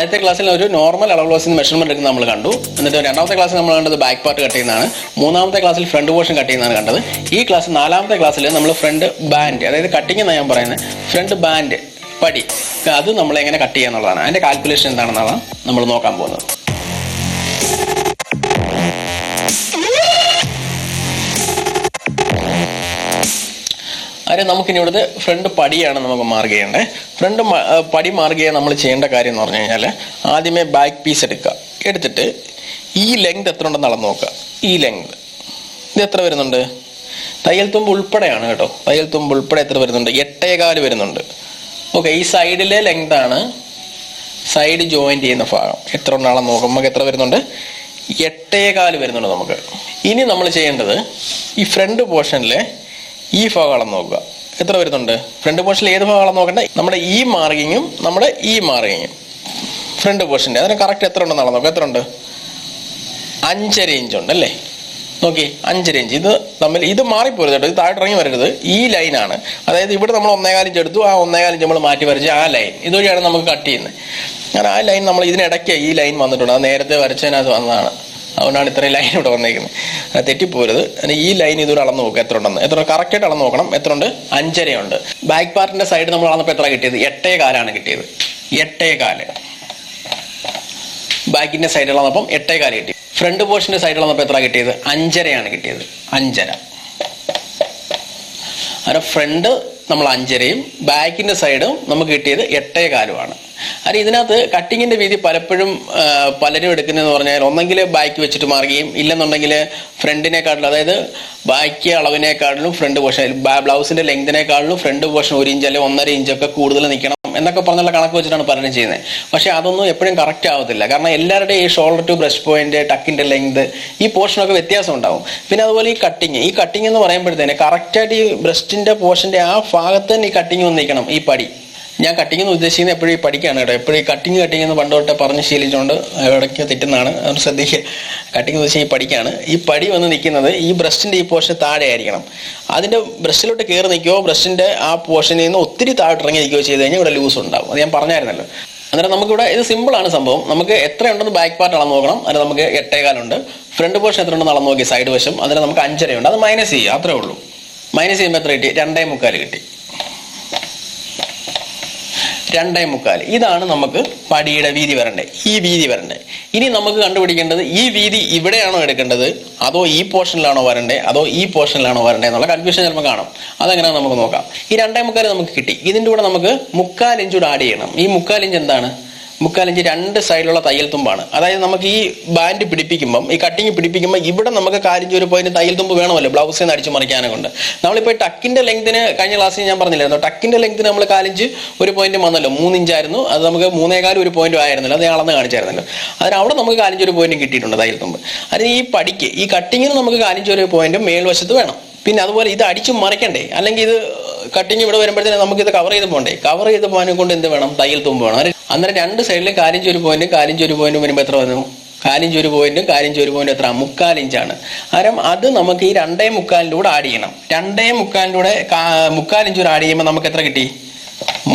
ആദ്യത്തെ ക്ലാസ്സിൽ ഒരു നോർമൽ അളവ് ഗ്ലാസിന് മെഷർമെന്റ് എടുക്കുന്ന നമ്മൾ കണ്ടു. എന്നിട്ട് രണ്ടാമത്തെ ക്ലാസ്സിൽ നമ്മൾ കണ്ടത് ബാക്ക് പാർട്ട് കട്ട് ചെയ്യുന്നതാണ്. മൂന്നാമത്തെ ക്ലാസ്സിൽ ഫ്രണ്ട് പോർഷൻ കട്ട് ചെയ്യുന്നതാണ് കണ്ടത്. ഈ ക്ലാസ് നാലാമത്തെ ക്ലാസ്സിൽ നമ്മൾ ഫ്രണ്ട് ബാൻഡ്, അതായത് കട്ടിങ് എന്നാണ് ഞാൻ പറയുന്നത്, ഫ്രണ്ട് ബാൻഡ് പടി, അത് നമ്മൾ എങ്ങനെ കട്ട് ചെയ്യുക എന്നുള്ളതാണ്. അതിന്റെ കാൽക്കുലേഷൻ എന്താണെന്നാണ് നമ്മൾ നോക്കാൻ പോകുന്നത്. കാര്യം നമുക്കിനി ഇവിടുത്തെ ഫ്രണ്ട് പടിയാണ് നമുക്ക് മാർക്ക് ചെയ്യേണ്ടത്. ഫ്രണ്ട് പടി മാർക്ക് ചെയ്യാൻ നമ്മൾ ചെയ്യേണ്ട കാര്യം എന്ന് പറഞ്ഞു കഴിഞ്ഞാൽ ആദ്യമേ ബാക്ക് പീസ് എടുക്കുക. എടുത്തിട്ട് ഈ ലെങ്ത് എത്ര ഉണ്ടെന്ന് അളന്ന് നോക്കുക. ഈ ലെങ്ത് ഇത് എത്ര വരുന്നുണ്ട്? തയ്യൽ തുമ്പ് ഉൾപ്പെടെയാണ് കേട്ടോ. തയ്യൽ തുമ്പ് ഉൾപ്പെടെ എത്ര വരുന്നുണ്ട്? 8.25 വരുന്നുണ്ട്. ഓക്കെ, ഈ സൈഡിലെ ലെങ്ത് ആണ് സൈഡ് ജോയിന്റ് ചെയ്യുന്ന ഭാഗം. എത്ര ഉണ്ടാണെന്ന് നോക്കാം. നമുക്ക് എത്ര വരുന്നുണ്ട്? 8.25 വരുന്നുണ്ട് നമുക്ക്. ഇനി നമ്മൾ ചെയ്യേണ്ടത് ഈ ഫ്രണ്ട് പോർഷനിലെ ഈ ഭാഗം അളന്ന് നോക്കുക. എത്ര വരുന്നുണ്ട്? ഫ്രണ്ട് പോർഷനിൽ ഏത് ഭാഗം അളന്ന് നോക്കണ്ടേ? നമ്മുടെ ഈ മാർക്കിങ്ങും നമ്മുടെ ഈ മാർക്കിങ്ങും ഫ്രണ്ട് പോർഷൻ്റെ അതിന് കറക്റ്റ് എത്ര ഉണ്ടെന്ന് അളന്ന് നോക്കുക. എത്ര ഉണ്ട്? 5.5 ഇഞ്ച് ഉണ്ട് അല്ലേ? നോക്കി, 5.5 ഇഞ്ച്. ഇത് തമ്മിൽ ഇത് മാറിപ്പോരുത് കേട്ടോ. ഇത് താഴെ ഇറങ്ങി വരരുത്. ഈ ലൈനാണ്, അതായത് ഇവിടെ നമ്മൾ 1.25 ഇഞ്ച് എടുത്തു, ആ 1.25 ഇഞ്ച് നമ്മൾ മാറ്റി വരച്ച് ആ ലൈൻ ഇതുവഴിയാണ് നമുക്ക് കട്ട് ചെയ്യുന്നത്. അങ്ങനെ ആ ലൈൻ നമ്മൾ ഇതിനിടയ്ക്ക് ഈ ലൈൻ വന്നിട്ടുണ്ട്. അത് നേരത്തെ വരച്ചതിനകത്ത് വന്നതാണ്. അതുകൊണ്ടാണ് ഇത്രയും ലൈൻ ഇവിടെ വന്നേക്കുന്നത്. അത് തെറ്റിപ്പോരുത്. ഈ ലൈൻ ഇതുവരെ അളന്ന് നോക്കുക എത്ര ഉണ്ടെന്ന്. എത്ര കറക്റ്റായിട്ട് അളന്ന് നോക്കണം. എത്ര ഉണ്ട്? 5.5 ഉണ്ട്. ബാക്ക് പാർട്ടിന്റെ സൈഡ് നമ്മൾ അളന്നപ്പോൾ എത്ര കിട്ടിയത്? 8.25 കിട്ടിയത്. 8.25 ബാക്കിന്റെ സൈഡ് അളന്നപ്പം 8.25 കിട്ടി. ഫ്രണ്ട് പോർഷന്റെ സൈഡ് അളന്നപ്പോൾ എത്ര കിട്ടിയത്? 5.5 കിട്ടിയത്. 5.5. അങ്ങനെ ഫ്രണ്ട് നമ്മൾ 5.5യും ബാക്കിന്റെ സൈഡും നമുക്ക് കിട്ടിയത് 8.25 അത് ഇതിനകത്ത് കട്ടിങ്ങിന്റെ വീതി പലപ്പോഴും പലരും എടുക്കുന്നതെന്ന് പറഞ്ഞാൽ ഒന്നെങ്കിൽ ബാക്ക് വെച്ചിട്ട് മാർക്ക് ചെയ്യും, ഇല്ലെന്നുണ്ടെങ്കിൽ ഫ്രണ്ടിനെക്കാട്ടിലും, അതായത് ബാക്കി അളവിനേക്കാട്ടിലും ഫ്രണ്ട് പോർഷൻ, ബ്ലൗസിന്റെ ലെങ്തിനേക്കാട്ടിലും ഫ്രണ്ട് പോർഷൻ 1 ഇഞ്ച് അല്ലെങ്കിൽ 1.5 ഇഞ്ചൊക്കെ കൂടുതൽ നിൽക്കണം എന്നൊക്കെ പറഞ്ഞുള്ള കണക്ക് വെച്ചിട്ടാണ് പലരും ചെയ്യുന്നത്. പക്ഷെ അതൊന്നും എപ്പോഴും കറക്റ്റ് ആവത്തില്ല. കാരണം എല്ലാവരുടെയും ഈ ഷോൾഡർ ടു ബ്രസ്റ്റ് പോയിന്റ്, ടക്കിന്റെ ലെങ്ത്, ഈ പോർഷനൊക്കെ വ്യത്യാസം ഉണ്ടാവും. പിന്നെ അതുപോലെ ഈ കട്ടിങ് എന്ന് പറയുമ്പോഴത്തേന് കറക്റ്റായിട്ട് ഈ ബ്രസ്റ്റിന്റെ പോർഷന്റെ ആ ഭാഗത്ത് തന്നെ ഈ കട്ടിങ് വന്ന് നിൽക്കണം. ഈ പടി ഞാൻ കട്ടിങ് എന്ന് ഉദ്ദേശിക്കുന്നത് എപ്പോഴും ഈ പഠിക്കാണ് കേട്ടോ. എപ്പോഴും ഈ കട്ടിങ് എന്ന് പണ്ട് തൊട്ട് പറഞ്ഞ് ശീലിച്ചുകൊണ്ട് ഇടയ്ക്ക് തെറ്റുന്നതാണ്, അത് ശ്രദ്ധിക്കുക. കട്ടിങ് എന്ന് വെച്ചാൽ ഈ പഠിക്കാണ്. ഈ പടി വന്ന് നിൽക്കുന്നത് ഈ ബ്രസ്റ്റിന്റെ ഈ പോർഷൻ താഴെ ആയിരിക്കണം. അതിന്റെ ബ്രസ്റ്റിലോട്ട് കയറി നിൽക്കുകയോ ബ്രസ്റ്റിന്റെ ആ പോർഷനിൽ നിന്ന് ഒത്തിരി താഴോട്ട് ഇറങ്ങി നിൽക്കുകയോ ചെയ്ത് കഴിഞ്ഞാൽ ഇവിടെ ലൂസ് ഉണ്ടാവും. അത് ഞാൻ പറഞ്ഞായിരുന്നല്ലോ. അന്നേരം നമുക്കിവിടെ ഇത് സിമ്പിളാണ് സംഭവം. നമുക്ക് എത്ര ഉണ്ടെന്ന് ബാക്ക് പാർട്ട് അളന്ന് നോക്കണം. അതിന് നമുക്ക് 8.25 ഉണ്ട്. ഫ്രണ്ട് പോർഷൻ എത്ര ഉണ്ടെന്ന് അളന്ന് നോക്കി സൈഡ് വശം. അതിന് നമുക്ക് 5.5 ഉണ്ട്. അത് മൈനസ് ചെയ്യുക, അത്രേ ഉള്ളൂ. മൈനസ് ചെയ്യുമ്പോൾ എത്ര കിട്ടി? 2.25 കിട്ടി. 2.25. ഇതാണ് നമുക്ക് പടിയുടെ വീതി വരണ്ടേ, ഈ വീതി വരണ്ടേ. ഇനി നമുക്ക് കണ്ടുപിടിക്കേണ്ടത് ഈ വീതി ഇവിടെയാണോ എടുക്കേണ്ടത്, അതോ ഈ പോർഷനിലാണോ വരണ്ടേ, അതോ ഈ പോർഷനിലാണോ വരണ്ടേ എന്നുള്ള കൺഫ്യൂഷൻ ചിലപ്പോൾ കാണും. അതെങ്ങനെയാണ് നമുക്ക് നോക്കാം. ഈ 2.25 നമുക്ക് കിട്ടി. ഇതിൻ്റെ കൂടെ നമുക്ക് 3/4 ഇഞ്ച് കൂടെ ആഡ് ചെയ്യണം. ഈ 3/4 ഇഞ്ച് എന്താണ്? 3/4 ഇഞ്ച് രണ്ട് സൈഡിലുള്ള തയ്യൽ തുമ്പാണ്. അതായത് നമുക്ക് ഈ ബാൻഡ് പിടിപ്പിക്കുമ്പം, ഈ കട്ടിങ് പിടിപ്പിക്കുമ്പോൾ ഇവിടെ നമുക്ക് 1/4 ഇഞ്ച് ഒരു പോയിന്റ് തയ്യൽ തുമ്പ് വേണമല്ലോ ബ്ലൗസിൽ നിന്ന് അടിച്ചു മറിക്കാനെ കൊണ്ട്. നമ്മളിപ്പോൾ ടക്കിന്റെ ലെങ്തിന് കഴിഞ്ഞ ക്ലാസ്സിൽ ഞാൻ പറഞ്ഞില്ലായിരുന്നു, ടക്കിന്റെ ലെങ്തിന് നമ്മൾ 1/4 ഇഞ്ച് ഒരു പോയിന്റ് വന്നല്ലോ. 3 ഇഞ്ചായിരുന്നു അത്, നമുക്ക് 3.25 ഒരു പോയിന്റ് ആയിരുന്നല്ലോ, അത് ഞാൻ അളന്ന് കാണിച്ചായിരുന്നല്ലോ. അതിന് അവിടെ നമുക്ക് 1/4 ഇഞ്ച് ഒരു പോയിന്റ് കിട്ടിയിട്ടുണ്ട് തയ്യൽ തുമ്പ്. അതിന് ഈ പടിക്ക് ഈ കട്ടിങ്ങിന് നമുക്ക് 1/4 ഇഞ്ച് ഒരു പോയിന്റ് മേൽവശത്ത് വേണം. പിന്നെ അതുപോലെ ഇത് അടിച്ചു മറിക്കണ്ടേ, അല്ലെങ്കിൽ ഇത് കട്ടിങ് ഇവിടെ വരുമ്പോഴത്തേനും നമുക്ക് ഇത് കവർ ചെയ്ത് പോകണ്ടേ. കവർ ചെയ്ത് പോകാനെ കൊണ്ട് എന്ത് വേണം? തയ്യൽ തുമ്പ് വേണം. അന്നേരം രണ്ട് സൈഡിലും 1/4 ഇഞ്ച് ഒരു പോയിന്റും 1/4 ഇഞ്ച് ഒരു പോയിന്റും വരുമ്പോൾ എത്ര വന്നു? 1/4 ഇഞ്ച് ഒരു പോയിന്റും 1/4 ഇഞ്ച് ഒരു പോയിന്റ് എത്ര? 3/4 ഇഞ്ചാണ്. കാരണം അത് നമുക്ക് ഈ 2.25 കൂടെ ആഡ് ചെയ്യണം. 2.25 കൂടെ 3/4 ഇഞ്ച് കൂടെ ആഡ് ചെയ്യുമ്പോൾ നമുക്ക് എത്ര കിട്ടി?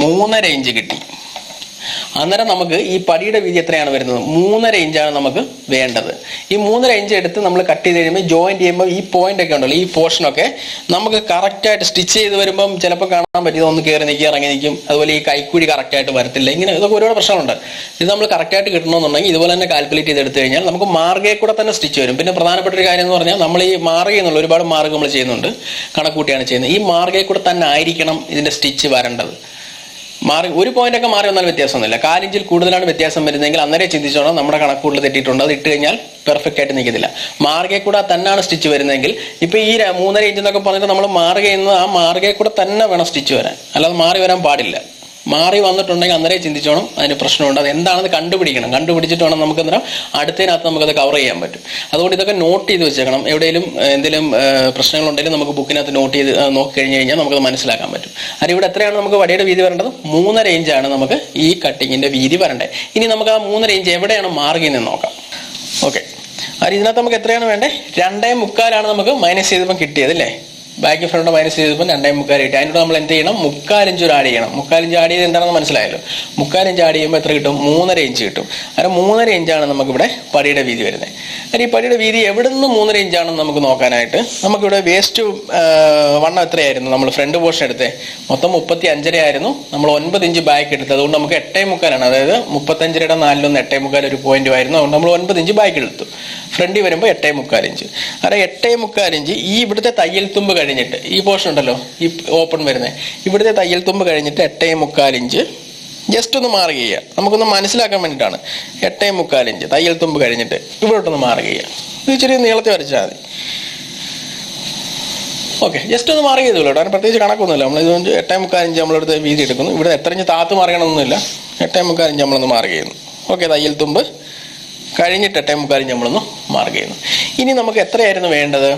3.5 ഇഞ്ച് കിട്ടി. അന്നേരം നമുക്ക് ഈ പടിയുടെ വീതി എത്രയാണ് വരുന്നത്? 3.5 ഇഞ്ചാണ് നമുക്ക് വേണ്ടത്. ഈ 3.5 ഇഞ്ച് എടുത്ത് നമ്മൾ കട്ട് ചെയ്ത് കഴിയുമ്പോൾ ജോയിന്റ് ചെയ്യുമ്പോൾ ഈ പോയിന്റ് ഒക്കെ ഉണ്ടല്ലോ, ഈ പോർഷനൊക്കെ നമുക്ക് കറക്റ്റായിട്ട് സ്റ്റിച്ച് ചെയ്ത് വരുമ്പം ചിലപ്പോൾ കാണാൻ പറ്റും ഒന്ന് കയറി നിൽക്കുക, ഇറങ്ങി നിൽക്കും. അതുപോലെ ഈ കൈക്കൂടി കറക്റ്റായിട്ട് വരത്തില്ല. ഇങ്ങനെ ഇതൊക്കെ ഒരുപാട് പ്രശ്നമുണ്ട്. ഇത് നമ്മൾ കറക്റ്റായിട്ട് കിട്ടണമെന്നുണ്ടെങ്കിൽ ഇതുപോലെ തന്നെ കാൽക്കുലേറ്റ് ചെയ്ത് എടുത്തു കഴിഞ്ഞാൽ നമുക്ക് മാർഗയിൽ കൂടെ തന്നെ സ്റ്റിച്ച് വരും. പിന്നെ പ്രധാനപ്പെട്ട ഒരു കാര്യം എന്ന് പറഞ്ഞാൽ നമ്മൾ ഈ മാർഗയിൽ നിന്നുള്ള ഒരുപാട് മാർഗ് നമ്മൾ ചെയ്യുന്നുണ്ട്, കണക്കൂട്ടിയാണ് ചെയ്യുന്നത്. ഈ മാർഗയിൽ കൂടെ തന്നെ ആയിരിക്കണം ഇതിന്റെ സ്റ്റിച്ച് വരേണ്ടത്. മാറി ഒരു പോയിന്റൊക്കെ മാറി വന്നാൽ വ്യത്യാസമൊന്നുമില്ല. 1/4 ഇഞ്ചിൽ കൂടുതലാണ് വ്യത്യാസം വരുന്നതെങ്കിൽ അന്നേരം ചിന്തിച്ചോണം നമ്മുടെ കണക്കൂട്ടിൽ തെറ്റിയിട്ടുണ്ട്, അത് ഇട്ട് കഴിഞ്ഞാൽ പെർഫെക്റ്റ് ആയിട്ട് നിൽക്കത്തില്ല. മാർഗയിൽ കൂടെ തന്നെയാണ് സ്റ്റിച്ച് വരുന്നതെങ്കിൽ ഇപ്പൊ ഈ 3.5 ഇഞ്ച് എന്നൊക്കെ പറഞ്ഞിട്ട് നമ്മൾ മാർഗയിൽ നിന്ന് ആ മാർഗയിൽ കൂടെ തന്നെ വേണം സ്റ്റിച്ച് വരാൻ, അല്ലാതെ മാറി വരാൻ പാടില്ല. മാറി വന്നിട്ടുണ്ടെങ്കിൽ അന്നേരം ചിന്തിച്ചോണം അതിന് പ്രശ്നമുണ്ട്. അത് എന്താണെന്ന് കണ്ടുപിടിക്കണം. കണ്ടുപിടിച്ചിട്ട് വേണം നമുക്ക് അന്നേരം അടുത്തതിനകത്ത് നമുക്കത് കവർ ചെയ്യാൻ പറ്റും. അതുകൊണ്ട് ഇതൊക്കെ നോട്ട് ചെയ്ത് വെച്ചേക്കണം. എവിടെയെങ്കിലും എന്തെങ്കിലും പ്രശ്നങ്ങളുണ്ടെങ്കിലും നമുക്ക് ബുക്കിനകത്ത് നോട്ട് ചെയ്ത് നോക്കി കഴിഞ്ഞ് കഴിഞ്ഞാൽ നമുക്കത് മനസ്സിലാക്കാൻ പറ്റും. അത് ഇവിടെ എത്രയാണ് നമുക്ക് വടിയുടെ വീതി വരേണ്ടത്? 3.5 ഇഞ്ചാണ് നമുക്ക് ഈ കട്ടിങ്ങിന്റെ വീതി വരേണ്ടത്. ഇനി നമുക്ക് ആ 3.5 ഇഞ്ച് എവിടെയാണ് മാർഗിൽ നിന്ന് നോക്കാം. ഓക്കെ, അത് ഇതിനകത്ത് നമുക്ക് എത്രയാണ് വേണ്ടത്? 2.25 നമുക്ക് മൈനസ് ചെയ്തപ്പോൾ കിട്ടിയത് അല്ലേ? ബാക്കി ഫ്രണ്ട് മൈനസ് ചെയ്തപ്പോൾ 2.25 കിട്ടി. അതിനോട് നമ്മൾ എന്ത് ചെയ്യണം? 3/4 ഇഞ്ച് ആഡ് ചെയ്യണം. 3/4 ഇഞ്ച് ആഡ് ചെയ്ത് എന്താണെന്ന് മനസ്സിലായല്ലോ. 3/4 ഇഞ്ച് ആഡ് ചെയ്യുമ്പോൾ എത്ര കിട്ടും? 3.5 ഇഞ്ച് കിട്ടും. അങ്ങനെ 3.5 ഇഞ്ചാണ് നമുക്കിവിടെ പടിയുടെ വീതി വരുന്നത്. അതിന് ഈ പടിയുടെ വീതി എവിടെ നിന്ന് 3.5 ഇഞ്ചാണെന്ന് നമുക്ക് നോക്കാനായിട്ട് നമുക്കിവിടെ വേസ്റ്റ് വണ്ണം എത്രയായിരുന്നു? നമ്മൾ ഫ്രണ്ട് പോർഷൻ എടുത്തേ മൊത്തം 35.5 ആയിരുന്നു. നമ്മൾ 9 ഇഞ്ച് ബാക്ക് എടുത്തത്. അതുകൊണ്ട് നമുക്ക് 8.25 അതായത് 35യുടെ 4 8.25 ഒരു പോയിന്റ് ആയിരുന്നു. അതുകൊണ്ട് നമ്മൾ 9 ഇഞ്ച് ബാക്ക് എടുത്തു. ഫ്രണ്ടിൽ വരുമ്പോൾ 8.25 ഇഞ്ച്. അതെ 8.25 ഇഞ്ച് ഈ ഇവിടുത്തെ തയ്യൽ തുമ്പ് കഴിഞ്ഞിട്ട് ഈ പോർഷൻ ഉണ്ടല്ലോ ഈ ഓപ്പൺ വരുന്നത്, ഇവിടുത്തെ തയ്യൽ തുമ്പ് കഴിഞ്ഞിട്ട് 8.25 ഇഞ്ച് ജസ്റ്റ് ഒന്ന് മാർക്ക് ചെയ്യുക. നമുക്കൊന്ന് മനസ്സിലാക്കാൻ വേണ്ടിയിട്ടാണ്. 8.25 ഇഞ്ച് തയ്യൽ തുമ്പ് കഴിഞ്ഞിട്ട് ഇവിടോട്ടൊന്ന് മാർക്ക് ചെയ്യുക. ഇത് ചെറിയ നീളത്തിൽ വരച്ചാൽ മതി. ഓക്കെ, ജസ്റ്റ് ഒന്ന് മാർക്ക് ചെയ്തോളൂ. കാരണം പ്രത്യേകിച്ച് കണക്കൊന്നുമില്ല. നമ്മൾ ഇത് 8.25 ഇഞ്ച് നമ്മളെടുത്ത് വീതി എടുക്കുന്നു. ഇവിടെ എത്ര ഇഞ്ച് താത്ത് മാറിയണമെന്നൊന്നുമില്ല. 8.25 ഇഞ്ച് നമ്മളൊന്ന് മാർക്ക് ചെയ്യുന്നു. ഓക്കെ, തയ്യൽ തുമ്പ് കഴിഞ്ഞിട്ട് 8.25 ഇഞ്ച് നമ്മളൊന്ന് മാർക്ക് ചെയ്യുന്നു. ഇനി നമുക്ക് എത്രയായിരുന്നു വേണ്ടത്?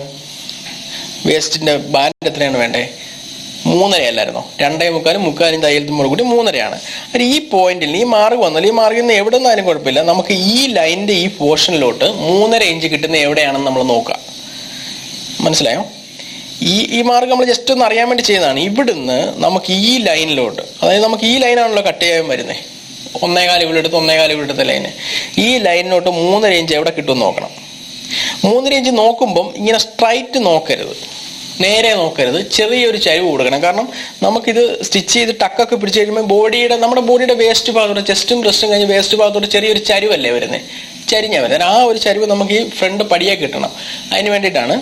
വേസ്റ്റിൻ്റെ ബാൻഡ് എത്രയാണ് വേണ്ടത്? 3.5 അല്ലായിരുന്നോ? 2.25 3/4 തയ്യൽ തുമ്പോട് കൂടി 3.5 അത് ഈ പോയിന്റിൽ ഈ മാർക്ക് വന്നാൽ ഈ മാർക്കിൽ നിന്ന് എവിടെ നിന്നാലും കുഴപ്പമില്ല. നമുക്ക് ഈ ലൈനിൻ്റെ ഈ പോർഷനിലോട്ട് 3.5 ഇഞ്ച് കിട്ടുന്ന എവിടെയാണെന്ന് നമ്മൾ നോക്കാം. മനസ്സിലായോ? ഈ മാർക്ക് നമ്മൾ ജസ്റ്റ് ഒന്ന് അറിയാൻ വേണ്ടി ചെയ്യുന്നതാണ്. ഇവിടുന്ന് നമുക്ക് ഈ ലൈനിലോട്ട്, അതായത് നമുക്ക് ഈ ലൈനാണല്ലോ കട്ട് ചെയ്യാൻ വരുന്നത്. 1.25 ഇവിടെ എടുത്ത് 1.25 ഇവിടെ എടുത്ത ലൈന്, ഈ ലൈനിലോട്ട് 3.5 ഇഞ്ച് എവിടെ കിട്ടുമെന്ന് നോക്കണം. 3.5 ഇഞ്ച് നോക്കുമ്പം ഇങ്ങനെ സ്ട്രൈറ്റ് നോക്കരുത്, നേരെ നോക്കരുത്, ചെറിയൊരു ചരിവ് കൊടുക്കണം. കാരണം നമുക്കിത് സ്റ്റിച്ച് ചെയ്ത് ടക്കൊക്കെ പിടിച്ച് കഴിയുമ്പോൾ നമ്മുടെ ബോഡിയുടെ വേസ്റ്റ് ഭാഗത്തോട്ട്, ചെസ്റ്റും ബ്രസ്റ്റും കഴിഞ്ഞ് വേസ്റ്റ് ഭാഗത്തോട്ട് ചെറിയൊരു ചരിവല്ലേ വരുന്നത്, ചരിഞ്ഞാൽ വരുന്നത്. ആ ഒരു ചരിവ് നമുക്ക് ഈ ഫ്രണ്ട് പടിയെ കിട്ടണം. അതിന് വേണ്ടിയിട്ടാണ്.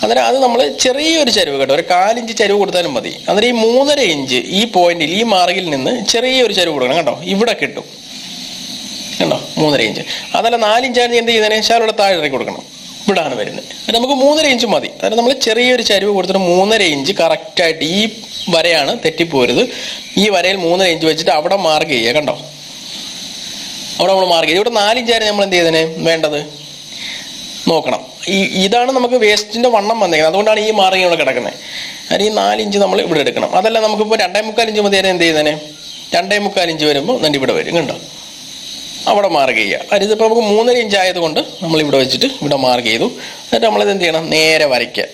അന്നേരം അത് നമ്മൾ ചെറിയൊരു ചരിവ് കേട്ടോ, ഒരു 4 ഇഞ്ച് ചരിവ് കൊടുത്താലും മതി. അന്നേരം ഈ 3.5 ഇഞ്ച് ഈ പോയിന്റിൽ ഈ മാർഗിൽ നിന്ന് ചെറിയൊരു ചരിവ് കൊടുക്കണം കേട്ടോ. ഇവിടെ കിട്ടും കണ്ടോ 3.5 ഇഞ്ച്. അതല്ല 4 ഇഞ്ചാണ് എന്ത് ചെയ്യുന്നതിന് ശാലോടെ താഴെ ഇറക്കി കൊടുക്കണം. ഇവിടാണ് വരുന്നത്. അത് നമുക്ക് 3.5 ഇഞ്ച് മതി. അതായത് നമ്മൾ ചെറിയൊരു ചരിവ് കൊടുത്തിട്ട് 3.5 ഇഞ്ച് കറക്റ്റായിട്ട് ഈ വരയാണ്, തെറ്റിപ്പോരുത്. ഈ വരയിൽ 3.5 ഇഞ്ച് വെച്ചിട്ട് അവിടെ മാർക്ക് ചെയ്യുക കണ്ടോ. അവിടെ നമ്മൾ മാർക്ക് ചെയ്യുക. ഇവിടെ 4 ഇഞ്ചായിരുന്നു നമ്മൾ എന്ത് ചെയ്തതിന് വേണ്ടത് നോക്കണം. ഇതാണ് നമുക്ക് വേസ്റ്റിന്റെ വണ്ണം വന്നേക്കുന്നത്. അതുകൊണ്ടാണ് ഈ മാർക്കിംഗ് ഇവിടെ കിടക്കുന്നത്. അതിന് ഈ 4 ഇഞ്ച് നമ്മൾ ഇവിടെ എടുക്കണം. അതല്ല നമുക്കിപ്പോൾ 2.25 ഇഞ്ച് മതിയായിരുന്നു എന്ത് ചെയ്യുന്നതിന് 2.25 ഇഞ്ച് വരുമ്പോൾ എന്നിട്ട് ഇവിടെ വരും കണ്ടോ, അവിടെ മാർക്ക് ചെയ്യുക. അതിപ്പോൾ നമുക്ക് 3.5 ഇഞ്ച് ആയതുകൊണ്ട് നമ്മൾ ഇവിടെ വെച്ചിട്ട് ഇവിടെ മാർക്ക് ചെയ്തു. എന്നിട്ട് നമ്മളിത് എന്ത് ചെയ്യണം, നേരെ വരയ്ക്കുക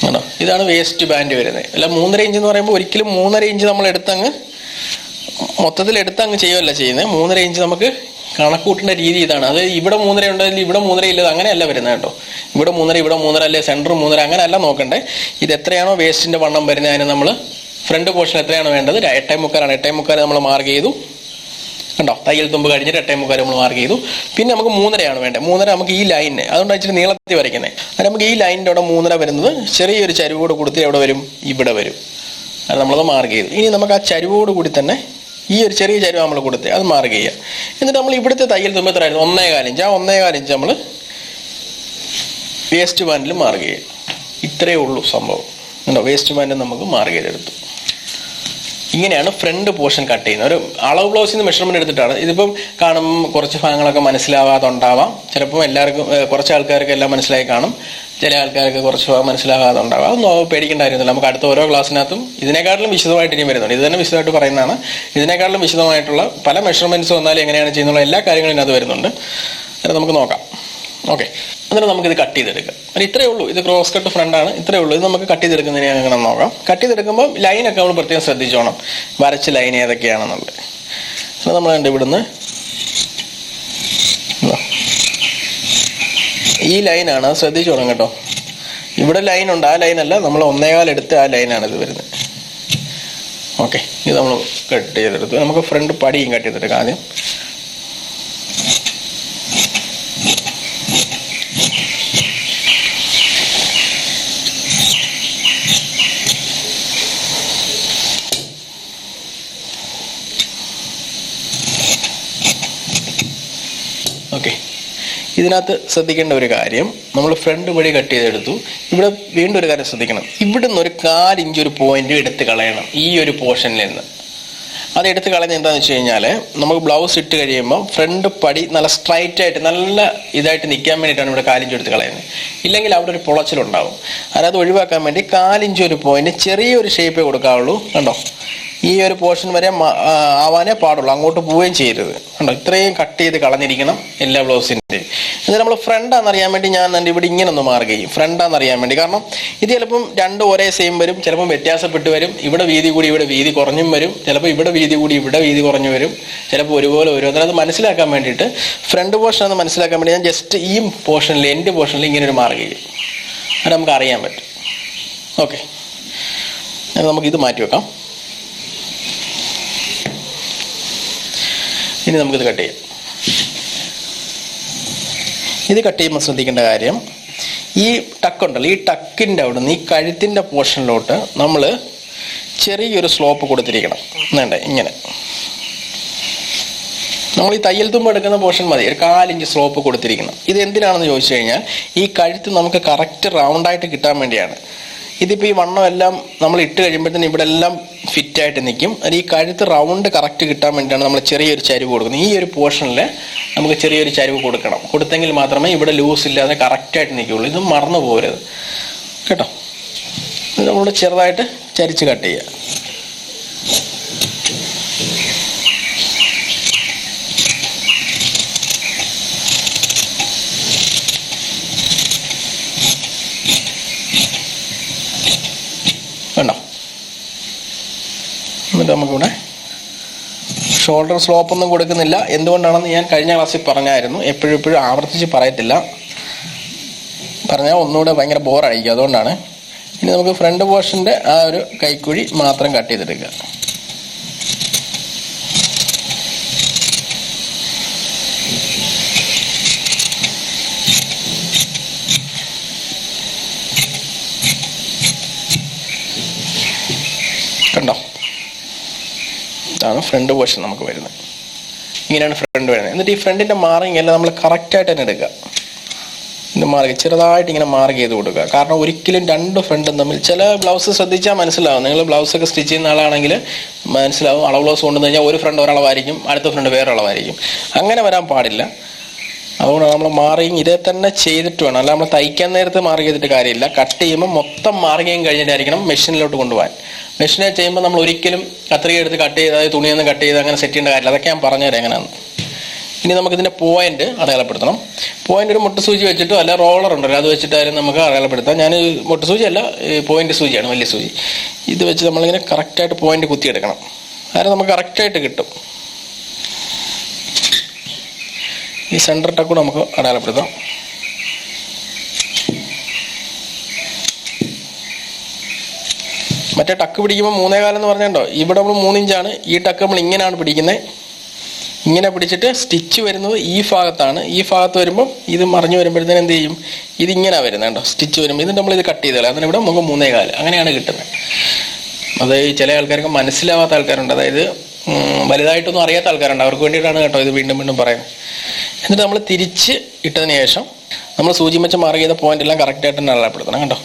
കേട്ടോ. ഇതാണ് വേസ്റ്റ് ബാൻഡ് വരുന്നത്. അല്ല 3.5 ഇഞ്ച് എന്ന് പറയുമ്പോൾ ഒരിക്കലും 3.5 ഇഞ്ച് നമ്മൾ എടുത്തങ്ങ് മൊത്തത്തിൽ എടുത്തങ്ങ് ചെയ്യുമല്ല ചെയ്യുന്നത്. 3.5 ഇഞ്ച് നമുക്ക് കണക്കൂട്ടേണ്ട രീതി ഇതാണ്. അത് ഇവിടെ 3.5 ഉണ്ടെങ്കിൽ ഇവിടെ 3.5 ഇല്ലത് അങ്ങനെയല്ല വരുന്നത് കേട്ടോ. ഇവിടെ 3.5 ഇവിടെ 3.5 അല്ലെ സെൻറ്റർ 3.5 അങ്ങനെയല്ല നോക്കണ്ടേ. ഇത് എത്രയാണോ വേസ്റ്റിന്റെ വണ്ണം വരുന്നത് അതിന് നമ്മൾ ഫ്രണ്ട് പോർഷൻ എത്രയാണ് വേണ്ടത് 8.25 ആണ്. 8.25 നമ്മൾ മാർക്ക് ചെയ്തു കണ്ടോ. തയ്യൽ തുമ്പ് കഴിഞ്ഞിട്ട് 8.25 നമ്മൾ മാർക്ക് ചെയ്തു. പിന്നെ നമുക്ക് 3.5 വേണ്ടത്. 3.5 നമുക്ക് ഈ ലൈനിന്, അതുകൊണ്ട് ഇച്ചിരി നീളത്തിൽ വരയ്ക്കുന്നത്. അത് നമുക്ക് ഈ ലൈനിൻ്റെ അവിടെ 3.5 വരുന്നത് ചെറിയൊരു ചരിവോട് കൊടുത്ത് എവിടെ വരും, ഇവിടെ വരും. അത് നമ്മളത് മാർക്ക് ചെയ്തു. ഇനി നമുക്ക് ആ ചരിവോട് കൂടി തന്നെ ഈ ഒരു ചെറിയ ചരിവ് നമ്മൾ കൊടുത്ത് അത് മാർക്ക് ചെയ്യുക. എന്നിട്ട് നമ്മൾ ഇവിടുത്തെ തയ്യൽ തുമ്പ് എത്രയായിരുന്നു 1.25 ഇഞ്ച്. ആ 1.25 ഇഞ്ച് നമ്മൾ വേസ്റ്റ് ബാൻഡിൽ മാർക്ക് ചെയ്യുക. ഇത്രയേ ഉള്ളൂ സംഭവം കണ്ടോ. വേസ്റ്റ് ബാൻഡ് നമുക്ക് മാർക്ക് ചെയ്തെടുത്തു. ഇങ്ങനെയാണ് ഫ്രണ്ട് പോർഷൻ കട്ട് ചെയ്യുന്നത്. ഒരു അളവ് ബ്ലൗസിൽ നിന്ന് മെഷർമെന്റ് എടുത്തിട്ടാണ്. ഇതിപ്പം കാണുമ്പോൾ കുറച്ച് ഭാഗങ്ങളൊക്കെ മനസ്സിലാവാതുണ്ടാവാം. ചിലപ്പോൾ എല്ലാവർക്കും കുറച്ച് ആൾക്കാർക്ക് എല്ലാം മനസ്സിലായി കാണും, ചില ആൾക്കാർക്ക് കുറച്ച് ഭാഗം മനസ്സിലാകാതുണ്ടാവാം. അതൊന്നും പേടിക്കേണ്ട കാര്യമൊന്നുമില്ല. നമുക്ക് അടുത്ത ഓരോ ക്ലാസ്സിനകത്തും ഇതിനേക്കാട്ടിലും വിശദമായിട്ട് ഇനിയും വരുന്നുണ്ട്. ഇത് തന്നെ വിശദമായിട്ട് പറയുന്നതാണ്. ഇതിനേക്കാട്ടിലും വിശദമായിട്ടുള്ള പല മെഷർമെന്റ്സ് വന്നാലും എങ്ങനെയാണ് ചെയ്യുന്നുള്ള എല്ലാ കാര്യങ്ങളും ഇതിനകത്ത് വരുന്നുണ്ട്. അത് നമുക്ക് നോക്കാം. ഓക്കെ, എന്നിട്ട് നമുക്കിത് കട്ട് ചെയ്തെടുക്കാം. അത് ഇത്രയേ ഉള്ളൂ. ഇത് ക്രോസ് കട്ട് ഫ്രണ്ടാണ്. ഇത്രയേ ഉള്ളൂ. ഇത് നമുക്ക് കട്ട് ചെയ്തെടുക്കുന്നതിന് എങ്ങനെ നോക്കാം. കട്ട് ചെയ്തെടുക്കുമ്പോൾ ലൈനൊക്കെ നമ്മൾ പ്രത്യേകം ശ്രദ്ധിച്ചോണം, വരച്ച ലൈൻ ഏതൊക്കെയാണെന്നുള്ളത്. അത് നമ്മൾ കണ്ട് ഇവിടുന്ന് ഈ ലൈനാണ്, അത് ശ്രദ്ധിച്ചോണം കേട്ടോ. ഇവിടെ ലൈനുണ്ട്, ആ ലൈനല്ല, നമ്മൾ 1.25 എടുത്ത് ആ ലൈനാണ് ഇത് വരുന്നത്. ഓക്കെ, ഇത് നമ്മൾ കട്ട് ചെയ്തെടുത്തു. നമുക്ക് ഫ്രണ്ട് പടിയും കട്ട് ചെയ്തെടുക്കാം ആദ്യം. ഓക്കെ, ഇതിനകത്ത് ശ്രദ്ധിക്കേണ്ട ഒരു കാര്യം, നമ്മൾ ഫ്രണ്ട് വഴി കട്ട് ചെയ്തെടുത്തു. ഇവിടെ വീണ്ടും ഒരു കാര്യം ശ്രദ്ധിക്കണം. ഇവിടുന്ന് ഒരു 4 ഇഞ്ച് ഒരു പോയിന്റ് എടുത്ത് കളയണം ഈ ഒരു പോർഷനിൽ നിന്ന്. അത് എടുത്ത് കളയുന്നത് എന്താണെന്ന് വെച്ച് കഴിഞ്ഞാൽ നമുക്ക് ബ്ലൗസ് ഇട്ട് കഴിയുമ്പോൾ ഫ്രണ്ട് പടി നല്ല സ്ട്രൈറ്റ് ആയിട്ട് നല്ല ഇതായിട്ട് നിൽക്കാൻ വേണ്ടിയിട്ടാണ് ഇവിടെ 4 ഇഞ്ച് എടുത്ത് കളയുന്നത്. ഇല്ലെങ്കിൽ അവിടെ ഒരു പൊളച്ചിലുണ്ടാവും. അത് ഒഴിവാക്കാൻ വേണ്ടി 4 ഇഞ്ച് ഒരു പോയിന്റ് ചെറിയൊരു ഷേപ്പേ കൊടുക്കാവുള്ളൂ കണ്ടോ. ഈ ഒരു പോർഷൻ വരെ ആവാനേ പാടുള്ളൂ, അങ്ങോട്ട് പോവുകയും ചെയ്യരുത്. കണ്ടോ, ഇത്രയും കട്ട് ചെയ്ത് കളഞ്ഞിരിക്കണം എല്ലാ ബ്ലൗസിൻ്റെ. എന്നിട്ട് നമ്മൾ ഫ്രണ്ടാണെന്നറിയാൻ വേണ്ടി ഞാൻ ഇവിടെ ഇങ്ങനെ ഒന്ന് മാർക്ക് ചെയ്യും, ഫ്രണ്ടാണെന്നറിയാൻ വേണ്ടി. കാരണം ഇത് ചിലപ്പം രണ്ടും ഒരേ സെയിം വരും, ചിലപ്പം വ്യത്യാസപ്പെട്ട് വരും. ഇവിടെ വീതി കൂടി ഇവിടെ വീതി കുറഞ്ഞും വരും, ചിലപ്പോൾ ഇവിടെ വീതി കൂടി ഇവിടെ വീതി കുറഞ്ഞു വരും, ചിലപ്പോൾ ഒരുപോലെ വരും. അതായത് അത് മനസ്സിലാക്കാൻ വേണ്ടിയിട്ട്, ഫ്രണ്ട് പോർഷൻ എന്ന് മനസ്സിലാക്കാൻ വേണ്ടി ഞാൻ ജസ്റ്റ് ഈ പോർഷനിൽ, എൻഡ് പോർഷനിൽ ഇങ്ങനെ ഒരു മാർക്ക് ചെയ്യും. അത് നമുക്ക് അറിയാൻ പറ്റും. ഓക്കെ, നമുക്കിത് മാറ്റി വെക്കാം. ഇനി നമുക്കിത് കട്ട് ചെയ്യാം. ഇത് കട്ട് ചെയ്യുമ്പോൾ ശ്രദ്ധിക്കേണ്ട കാര്യം, ഈ ടക്കുണ്ടല്ലോ, ഈ ടക്കിൻ്റെ അവിടെ നിന്ന് ഈ കഴുത്തിൻ്റെ പോർഷനിലോട്ട് നമ്മൾ ചെറിയൊരു സ്ലോപ്പ് കൊടുത്തിരിക്കണം. വേണ്ടേ, ഇങ്ങനെ നമ്മൾ ഈ തയ്യൽ തുമ്പ് എടുക്കുന്ന പോർഷൻ മതി, ഒരു 4 ഇഞ്ച് സ്ലോപ്പ് കൊടുത്തിരിക്കണം. ഇത് എന്തിനാണെന്ന് ചോദിച്ചു കഴിഞ്ഞാൽ, ഈ കഴുത്ത് നമുക്ക് കറക്റ്റ് റൗണ്ടായിട്ട് കിട്ടാൻ വേണ്ടിയാണ്. ഇതിപ്പോൾ ഈ വണ്ണമെല്ലാം നമ്മൾ ഇട്ട് കഴിയുമ്പോഴത്തേന് ഇവിടെ എല്ലാം ഫിറ്റായിട്ട് നിൽക്കും. അത് ഈ കഴുത്ത് റൗണ്ട് കറക്റ്റ് കിട്ടാൻ വേണ്ടിയാണ് നമ്മൾ ചെറിയൊരു ചരിവ് കൊടുക്കുന്നത്. ഈ ഒരു പോർഷനിൽ നമുക്ക് ചെറിയൊരു ചരിവ് കൊടുക്കണം. കൊടുത്തെങ്കിൽ മാത്രമേ ഇവിടെ ലൂസ് ഇല്ലാതെ കറക്റ്റായിട്ട് നിൽക്കുകയുള്ളൂ. ഇത് മറന്നു പോകരുത് കേട്ടോ. ഇത് നമ്മൾ ചെറുതായിട്ട് ചരിച്ച് കട്ട് ചെയ്യുക. കണ്ടോ, എന്നിട്ട് നമുക്കിവിടെ ഷോൾഡർ സ്ലോപ്പൊന്നും കൊടുക്കുന്നില്ല. എന്തുകൊണ്ടാണെന്ന് ഞാൻ കഴിഞ്ഞ ക്ലാസ്സിൽ പറഞ്ഞായിരുന്നു. എപ്പോഴും ആവർത്തിച്ച് പറയത്തില്ല, പറഞ്ഞാൽ ഒന്നുകൂടെ ഭയങ്കര ബോറടിക്കും. അതുകൊണ്ടാണ്. ഇനി നമുക്ക് ഫ്രണ്ട് പോർഷൻ്റെ ആ ഒരു കൈക്കുഴി മാത്രം കട്ട് ചെയ്തെടുക്കുക. കണ്ടോ, ഇതാണ് ഫ്രണ്ട് പോർഷൻ നമുക്ക് വരുന്നത്. ഇങ്ങനെയാണ് ഫ്രണ്ട് വരുന്നത്. എന്നിട്ട് ഈ ഫ്രണ്ടിൻ്റെ മാർക്കിംഗ് എല്ലാം നമ്മൾ കറക്റ്റായിട്ട് തന്നെ എടുക്കുക. ഇതിൻ്റെ മാർക്ക് ചെറുതായിട്ട് ഇങ്ങനെ മാർക്ക് ചെയ്ത് കൊടുക്കുക. കാരണം ഒരിക്കലും രണ്ട് ഫ്രണ്ടും തമ്മിൽ, ചില ബ്ലൗസ് ശ്രദ്ധിച്ചാൽ മനസ്സിലാവും. നിങ്ങൾ ബ്ലൗസൊക്കെ സ്റ്റിച്ച് ചെയ്യുന്ന ആളാണെങ്കിൽ മനസ്സിലാവും. അളവ് ബ്ലൗസ് കൊണ്ടുവന്ന് കഴിഞ്ഞാൽ ഒരു ഫ്രണ്ട് ഒരളവായിരിക്കും, അടുത്ത ഫ്രണ്ട് വേറെ അളവായിരിക്കും. അങ്ങനെ വരാൻ പാടില്ല. അതുകൊണ്ടാണ് നമ്മൾ മാർക്കിങ് ഇതേ തന്നെ ചെയ്തിട്ട് വേണം. അല്ല നമ്മൾ തയ്ക്കാൻ നേരത്ത് മാർക്ക് ചെയ്തിട്ട് കാര്യമില്ല. കട്ട് ചെയ്യുമ്പോൾ മൊത്തം മാർക്കിങ് കഴിഞ്ഞിട്ടായിരിക്കണം മെഷീനിലോട്ട് കൊണ്ടുപോകാൻ. മെഷീനെ ചെയ്യുമ്പോൾ നമ്മൾ ഒരിക്കലും കത്രിക എടുത്ത് കട്ട് ചെയ്ത്, അതായത് തുണിയൊന്ന് കട്ട് ചെയ്ത് അങ്ങനെ സെറ്റ് ചെയ്യേണ്ട കാര്യമില്ല. അതൊക്കെ ഞാൻ പറഞ്ഞുതരാം എങ്ങനെയാണ്. ഇനി നമുക്കിതിൻ്റെ പോയിന്റ് അടയാളപ്പെടുത്തണം. പോയിന്റ് ഒരു മുട്ട് സൂചി വെച്ചിട്ടോ അല്ല റോളർ ഉണ്ടല്ലോ അത് വെച്ചിട്ടായാലും നമുക്ക് അടയാളപ്പെടുത്താം. ഞാൻ മുട്ട് സൂചി അല്ല, പോയിന്റ് സൂചിയാണ്, വലിയ സൂചി. ഇത് വെച്ച് നമ്മളിങ്ങനെ കറക്റ്റായിട്ട് പോയിന്റ് കുത്തിയെടുക്കണം. കാരണം നമുക്ക് കറക്റ്റായിട്ട് കിട്ടും. ഈ സെൻറ്റർ ടക്ക് കൂടെ നമുക്ക് അടയാളപ്പെടുത്താം. മറ്റേ ടക്ക് പിടിക്കുമ്പോൾ 3.25 എന്ന് പറഞ്ഞുണ്ടോ, ഇവിടെ നമ്മൾ 3 ഇഞ്ചാണ്. ഈ ടക്ക് നമ്മൾ ഇങ്ങനെയാണ് പിടിക്കുന്നത്. ഇങ്ങനെ പിടിച്ചിട്ട് സ്റ്റിച്ച് വരുന്നത് ഈ ഭാഗത്താണ്. ഈ ഭാഗത്ത് വരുമ്പം ഇത് മറിഞ്ഞു വരുമ്പോഴത്തേന് എന്ത് ചെയ്യും, ഇതിങ്ങനെ വരുന്നത് കേട്ടോ. സ്റ്റിച്ച് വരുമ്പോൾ ഇത് നമ്മളിത് കട്ട് ചെയ്താൽ അതിന് ഇവിടെ നമുക്ക് 3.25 അങ്ങനെയാണ് കിട്ടുന്നത്. അത് ചില ആൾക്കാർക്ക് മനസ്സിലാവാത്ത ആൾക്കാരുണ്ട്, അതായത് വലുതായിട്ടൊന്നും അറിയാത്ത ആൾക്കാരുണ്ട്. അവർക്ക് വേണ്ടിയിട്ടാണ് കേട്ടോ ഇത് വീണ്ടും പറയുന്നത്. എന്നിട്ട് നമ്മൾ തിരിച്ച് ഇട്ടതിന് ശേഷം നമ്മൾ സൂചി വെച്ച് മാർക്ക് ചെയ്ത പോയിന്റ് എല്ലാം കറക്റ്റായിട്ട് തന്നെ അടയാളപ്പെടുത്തണം കേട്ടോ.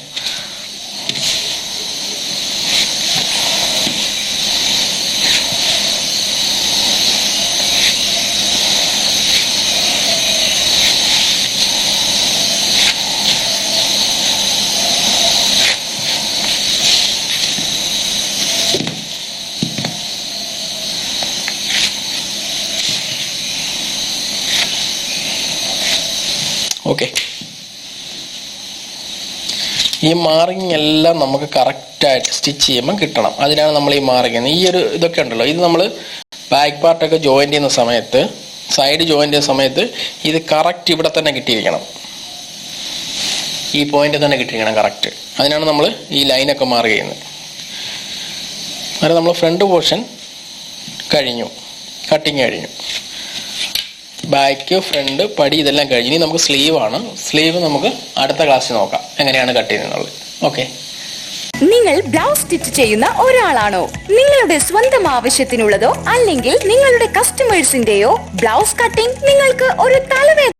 ഓക്കെ, ഈ മാർക്കിംഗ് എല്ലാം നമുക്ക് കറക്റ്റായിട്ട് സ്റ്റിച്ച് ചെയ്യുമ്പോൾ കിട്ടണം. അതിനാണ് നമ്മൾ ഈ മാർക്കിംഗ്. ഈ ഒരു ഇതൊക്കെ ഉണ്ടല്ലോ, ഇത് നമ്മൾ ബാക്ക് പാർട്ടൊക്കെ ജോയിൻ്റ് ചെയ്യുന്ന സമയത്ത്, സൈഡ് ജോയിൻ്റ് ചെയ്യുന്ന സമയത്ത് ഇത് കറക്റ്റ് ഇവിടെ തന്നെ കിട്ടിയിരിക്കണം. ഈ പോയിന്റ് തന്നെ കിട്ടിയിരിക്കണം കറക്റ്റ്. അതിനാണ് നമ്മൾ ഈ ലൈനൊക്കെ മാർക്ക് ചെയ്യുന്നത്. അങ്ങനെ നമ്മൾ ഫ്രണ്ട് പോർഷൻ കഴിഞ്ഞു, കട്ടിങ് കഴിഞ്ഞു. ബാക്ക്, ഫ്രണ്ട്, പടി ഇതെല്ലാം കഴിഞ്ഞു. ഇനി നമുക്ക് സ്ലീവാണ്. സ്ലീവ് നമുക്ക് അടുത്ത ക്ലാസ്സിൽ നോക്കാം എങ്ങനെയാണ് കട്ട് ചെയ്യുന്നത്. ഓക്കെ, നിങ്ങൾ ബ്ലൗസ് സ്റ്റിച്ച് ചെയ്യുന്ന ഒരാളാണോ? നിങ്ങളുടെ സ്വന്തം ആവശ്യത്തിനുള്ളതോ അല്ലെങ്കിൽ നിങ്ങളുടെ കസ്റ്റമേഴ്സിന്റെയോ ബ്ലൗസ് കട്ടിംഗ് നിങ്ങൾക്ക് ഒരു തലവേദന